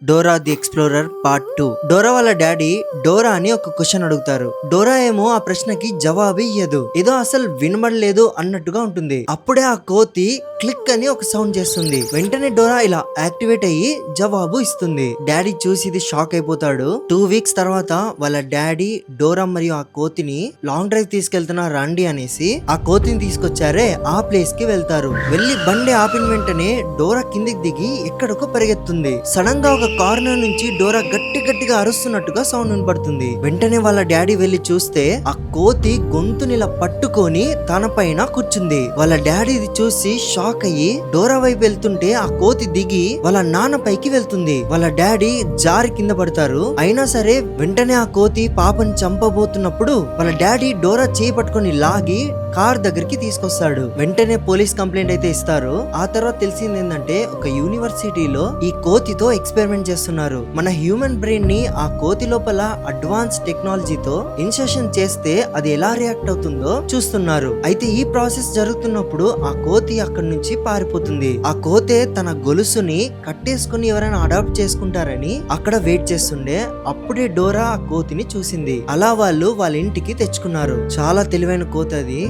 Dora the explorer part 2. Dora వాళ్ళ daddy Dora అని ఒక క్వశ్చన్ అడుగుతారు. డోరా ఏమో ఆ ప్రశ్నకి జవాబు ఇయ్యదు. ఏదో అసలు వినబడలేదు అన్నట్టుగా ఉంటుంది. అప్పుడే ఆ కోతి క్లిక్ అని ఒక సౌండ్ చేస్తుంది. వెంటనే డోరా ఇలా యాక్టివేట్ అయ్యి జవాబు ఇస్తుంది. డాడీ చూసి ఇది షాక్ అయిపోతాడు. 2 వీక్స్ తర్వాత వాళ్ళ డాడీ డోరా మరియు ఆ కోతిని లాంగ్ డ్రైవ్ తీసుకెళ్తున్నా రండి అనేసి ఆ కోతిని తీసుకొచ్చారే ఆ ప్లేస్ కి వెళ్తారు. వెళ్లి బండి ఆపిన వెంటనే డోరా కిందికి దిగి ఎక్కడికో పరిగెత్తుంది. సడన్ గా ఒక కార్నర్ నుంచి డోరా గట్టిగా అరుస్తున్నట్టుగా సౌండ్ వినపడుతుంది. వెంటనే వాళ్ళ డాడీ వెళ్లి చూస్తే ఆ కోతి గొంతునిలా పట్టుకొని తన పైన కూర్చుంది. వాళ్ళ డాడీ ఇది చూసి షాక్ అయ్యి డోరా వైపు వెళ్తుంటే ఆ కోతి దిగి వాళ్ళ నాన్న పైకి వెళ్తుంది. వాళ్ళ డాడీ జారి కింద పడతారు. అయినా సరే వెంటనే ఆ కోతి పాపని చంపబోతున్నప్పుడు వాళ్ళ డాడీ డోరా చేయి పట్టుకొని లాగి కార్ దగ్గరికి తీసుకొస్తాడు. వెంటనే పోలీస్ కంప్లైంట్ అయితే ఇస్తారు. ఆ తర్వాత తెలిసింది ఏంటంటే ఒక యూనివర్సిటీలో ఈ కోతితో ఎక్స్పెరిమెంట్ చేస్తున్నారు. మన హ్యూమన్ బ్రెయిన్ ని ఆ కోతి లోపల అడ్వాన్స్ టెక్నాలజీతో ఇన్సెషన్ చేస్తే అది ఎలా రియాక్ట్ అవుతుందో చూస్తున్నారు. అయితే ఈ ప్రాసెస్ జరుగుతున్నప్పుడు ఆ కోతి అక్కడి నుంచి పారిపోతుంది. ఆ కోతే తన గొలుసుని కట్టేసుకుని ఎవరైనా అడాప్ట్ చేసుకుంటారని అక్కడ వెయిట్ చేస్తుండే. అప్పుడే డోరా ఆ కోతిని చూసింది. అలా వాళ్ళు వాళ్ళ ఇంటికి తెచ్చుకున్నారు. చాలా తెలివైన కోతి అది.